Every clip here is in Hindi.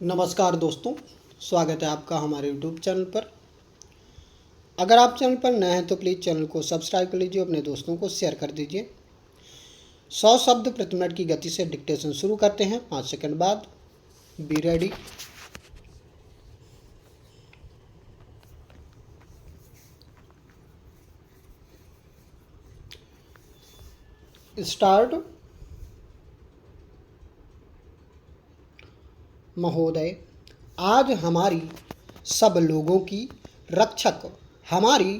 नमस्कार दोस्तों, स्वागत है आपका हमारे यूट्यूब चैनल पर। अगर आप चैनल पर नए हैं तो प्लीज़ चैनल को सब्सक्राइब कर लीजिए, अपने दोस्तों को शेयर कर दीजिए। 100 शब्द प्रति मिनट की गति से डिक्टेशन शुरू करते हैं। 5 सेकंड बाद बी रेडी। स्टार्ट। महोदय, आज हमारी सब लोगों की रक्षक हमारी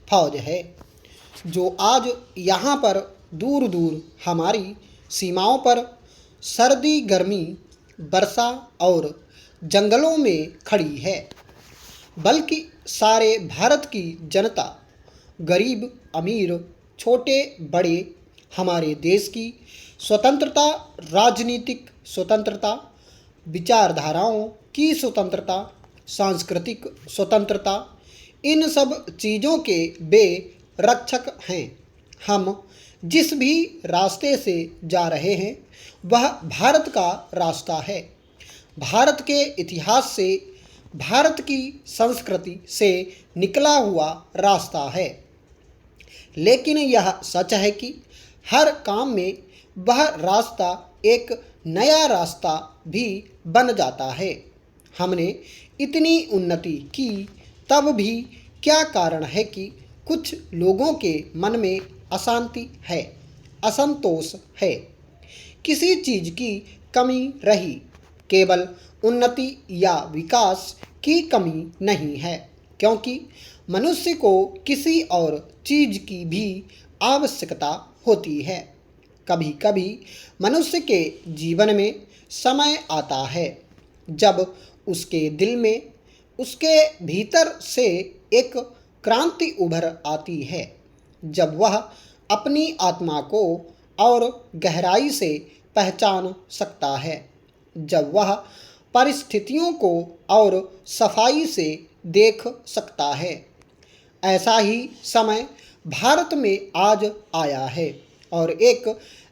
फौज है, जो आज यहाँ पर दूर दूर हमारी सीमाओं पर सर्दी गर्मी वर्षा और जंगलों में खड़ी है, बल्कि सारे भारत की जनता, गरीब अमीर छोटे बड़े, हमारे देश की स्वतंत्रता, राजनीतिक स्वतंत्रता, विचारधाराओं की स्वतंत्रता, सांस्कृतिक स्वतंत्रता, इन सब चीज़ों के वे रक्षक हैं। हम जिस भी रास्ते से जा रहे हैं वह भारत का रास्ता है, भारत के इतिहास से, भारत की संस्कृति से निकला हुआ रास्ता है। लेकिन यह सच है कि हर काम में वह रास्ता एक नया रास्ता भी बन जाता है। हमने इतनी उन्नति की तब भी क्या कारण है कि कुछ लोगों के मन में अशांति है, असंतोष है, किसी चीज़ की कमी रही। केवल उन्नति या विकास की कमी नहीं है, क्योंकि मनुष्य को किसी और चीज़ की भी आवश्यकता होती है। कभी कभी मनुष्य के जीवन में समय आता है जब उसके दिल में, उसके भीतर से एक क्रांति उभर आती है, जब वह अपनी आत्मा को और गहराई से पहचान सकता है, जब वह परिस्थितियों को और सफाई से देख सकता है। ऐसा ही समय भारत में आज आया है और एक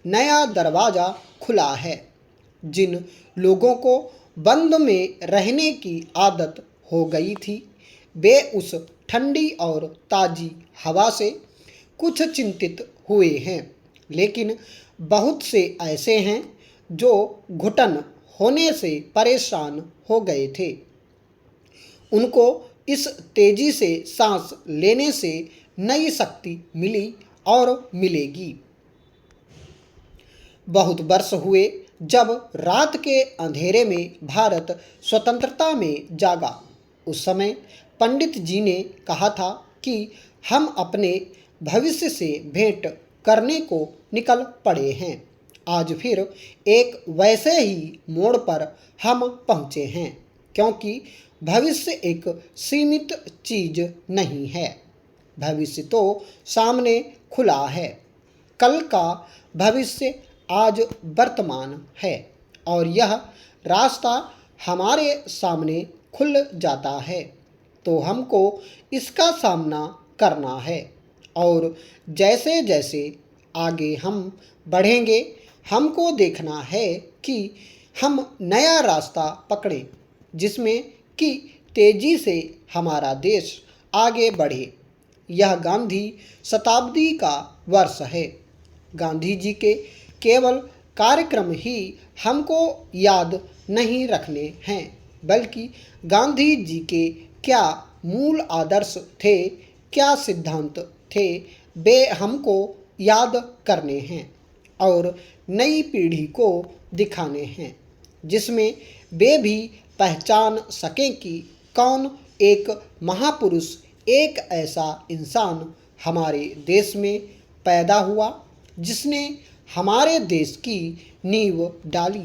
नया दरवाज़ा खुला है। जिन लोगों को बंद में रहने की आदत हो गई थी, वे उस ठंडी और ताज़ी हवा से कुछ चिंतित हुए हैं, लेकिन बहुत से ऐसे हैं जो घुटन होने से परेशान हो गए थे। उनको इस तेजी से सांस लेने से नई शक्ति मिली और मिलेगी। बहुत वर्ष हुए जब रात के अंधेरे में भारत स्वतंत्रता में जागा। उस समय पंडित जी ने कहा था कि हम अपने भविष्य से भेंट करने को निकल पड़े हैं। आज फिर एक वैसे ही मोड़ पर हम पहुँचे हैं, क्योंकि भविष्य एक सीमित चीज़ नहीं है। भविष्य तो सामने खुला है। कल का भविष्य आज वर्तमान है और यह रास्ता हमारे सामने खुल जाता है, तो हमको इसका सामना करना है। और जैसे जैसे आगे हम बढ़ेंगे, हमको देखना है कि हम नया रास्ता पकड़ें, जिसमें कि तेजी से हमारा देश आगे बढ़े। यह गांधी शताब्दी का वर्ष है। गांधी जी के केवल कार्यक्रम ही हमको याद नहीं रखने हैं, बल्कि गांधी जी के क्या मूल आदर्श थे, क्या सिद्धांत थे, वे हमको याद करने हैं और नई पीढ़ी को दिखाने हैं, जिसमें वे भी पहचान सकें कि कौन एक महापुरुष, एक ऐसा इंसान हमारे देश में पैदा हुआ जिसने हमारे देश की नींव डाली।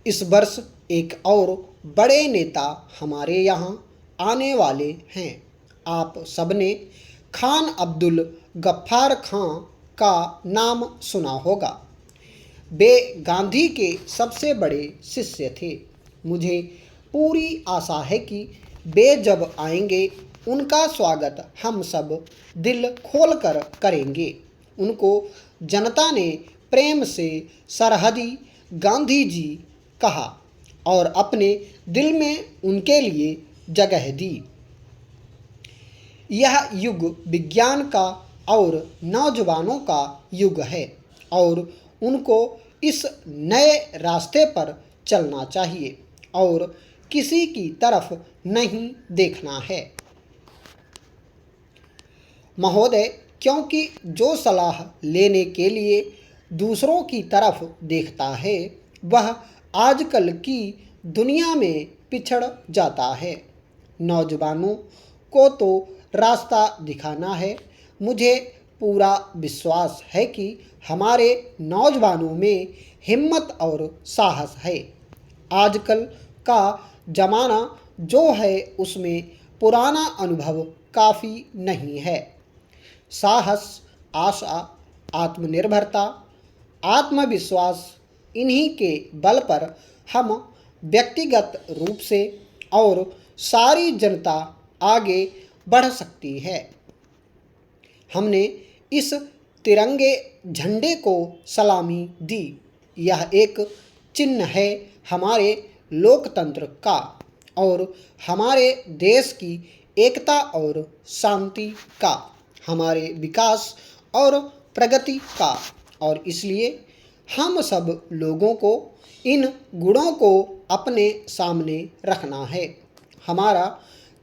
इस वर्ष एक और बड़े नेता हमारे यहाँ आने वाले हैं। आप सबने खान अब्दुल गफ्फार खां का नाम सुना होगा। वे गांधी के सबसे बड़े शिष्य थे। मुझे पूरी आशा है कि वे जब आएंगे उनका स्वागत हम सब दिल खोलकर करेंगे। उनको जनता ने प्रेम से सरहदी गांधी जी कहा और अपने दिल में उनके लिए जगह दी। यह युग विज्ञान का और नौजवानों का युग है और उनको इस नए रास्ते पर चलना चाहिए और किसी की तरफ नहीं देखना है। महोदय, क्योंकि जो सलाह लेने के लिए दूसरों की तरफ देखता है वह आजकल की दुनिया में पिछड़ जाता है। नौजवानों को तो रास्ता दिखाना है। मुझे पूरा विश्वास है कि हमारे नौजवानों में हिम्मत और साहस है। आजकल का ज़माना जो है उसमें पुराना अनुभव काफ़ी नहीं है। साहस, आशा, आत्मनिर्भरता, आत्मविश्वास, इन्हीं के बल पर हम व्यक्तिगत रूप से और सारी जनता आगे बढ़ सकती है। हमने इस तिरंगे झंडे को सलामी दी। यह एक चिन्ह है हमारे लोकतंत्र का और हमारे देश की एकता और शांति का, हमारे विकास और प्रगति का, और इसलिए हम सब लोगों को इन गुणों को अपने सामने रखना है। हमारा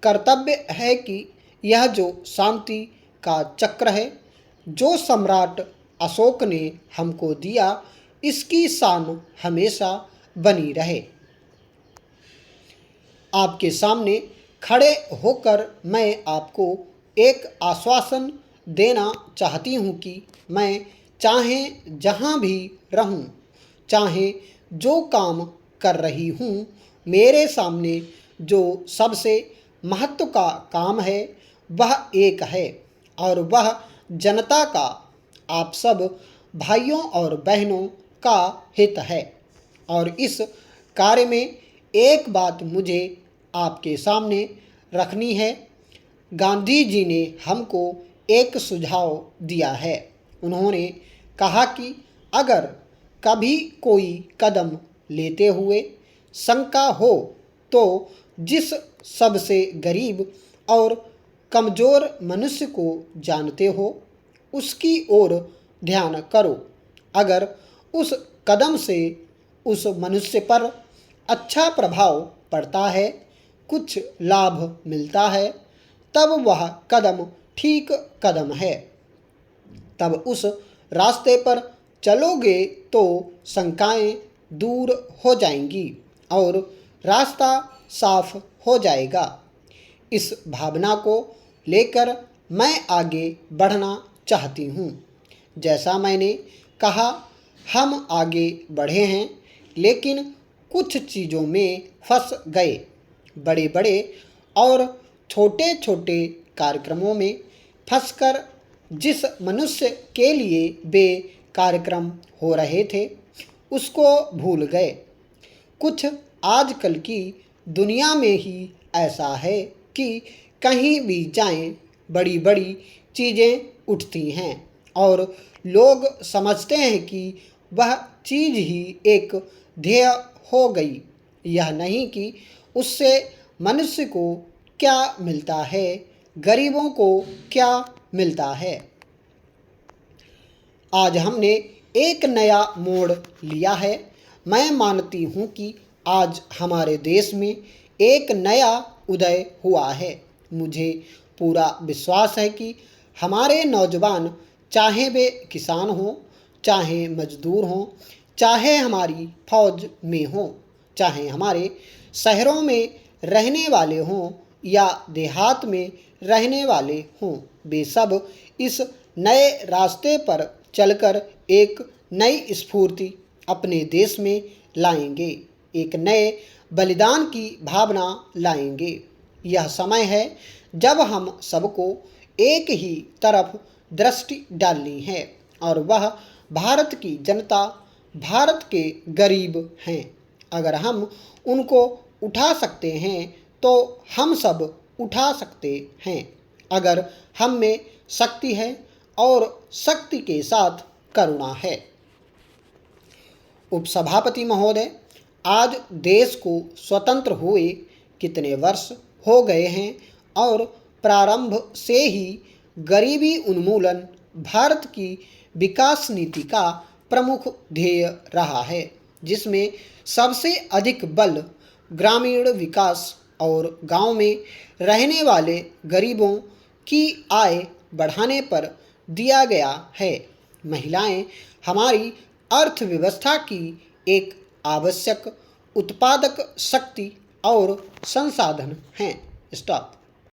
कर्तव्य है कि यह जो शांति का चक्र है जो सम्राट अशोक ने हमको दिया, इसकी शान हमेशा बनी रहे। आपके सामने खड़े होकर मैं आपको एक आश्वासन देना चाहती हूँ कि मैं चाहे जहाँ भी रहूँ, चाहे जो काम कर रही हूँ, मेरे सामने जो सबसे महत्व का काम है वह एक है और वह जनता का, आप सब भाइयों और बहनों का हित है। और इस कार्य में एक बात मुझे आपके सामने रखनी है। गांधी जी ने हमको एक सुझाव दिया है। उन्होंने कहा कि अगर कभी कोई कदम लेते हुए शंका हो तो जिस सबसे गरीब और कमज़ोर मनुष्य को जानते हो उसकी ओर ध्यान करो। अगर उस कदम से उस मनुष्य पर अच्छा प्रभाव पड़ता है, कुछ लाभ मिलता है, तब वह कदम ठीक कदम है। तब उस रास्ते पर चलोगे तो शंकाएं दूर हो जाएंगी और रास्ता साफ हो जाएगा। इस भावना को लेकर मैं आगे बढ़ना चाहती हूँ। जैसा मैंने कहा, हम आगे बढ़े हैं लेकिन कुछ चीज़ों में फंस गए। बड़े बड़े और छोटे छोटे कार्यक्रमों में फंसकर जिस मनुष्य के लिए वे कार्यक्रम हो रहे थे उसको भूल गए। कुछ आजकल की दुनिया में ही ऐसा है कि कहीं भी जाएं बड़ी बड़ी चीज़ें उठती हैं और लोग समझते हैं कि वह चीज़ ही एक ध्येय हो गई। यह नहीं कि उससे मनुष्य को क्या मिलता है, गरीबों को क्या मिलता है। आज हमने एक नया मोड़ लिया है। मैं मानती हूँ कि आज हमारे देश में एक नया उदय हुआ है। मुझे पूरा विश्वास है कि हमारे नौजवान, चाहे वे किसान हों, चाहे मजदूर हों, चाहे हमारी फौज में हों, चाहे हमारे शहरों में रहने वाले हों या देहात में रहने वाले हों, वे सब इस नए रास्ते पर चलकर एक नई स्फूर्ति अपने देश में लाएंगे, एक नए बलिदान की भावना लाएंगे। यह समय है जब हम सबको एक ही तरफ दृष्टि डालनी है और वह भारत की जनता, भारत के गरीब हैं। अगर हम उनको उठा सकते हैं तो हम सब उठा सकते हैं। अगर हम में शक्ति है और शक्ति के साथ करुणा है। उपसभापति महोदय, आज देश को स्वतंत्र हुए कितने वर्ष हो गए हैं और प्रारंभ से ही गरीबी उन्मूलन भारत की विकास नीति का प्रमुख ध्येय रहा है, जिसमें सबसे अधिक बल ग्रामीण विकास और गांव में रहने वाले गरीबों की आय बढ़ाने पर दिया गया है। महिलाएं हमारी अर्थव्यवस्था की एक आवश्यक उत्पादक शक्ति और संसाधन हैं। स्टॉप।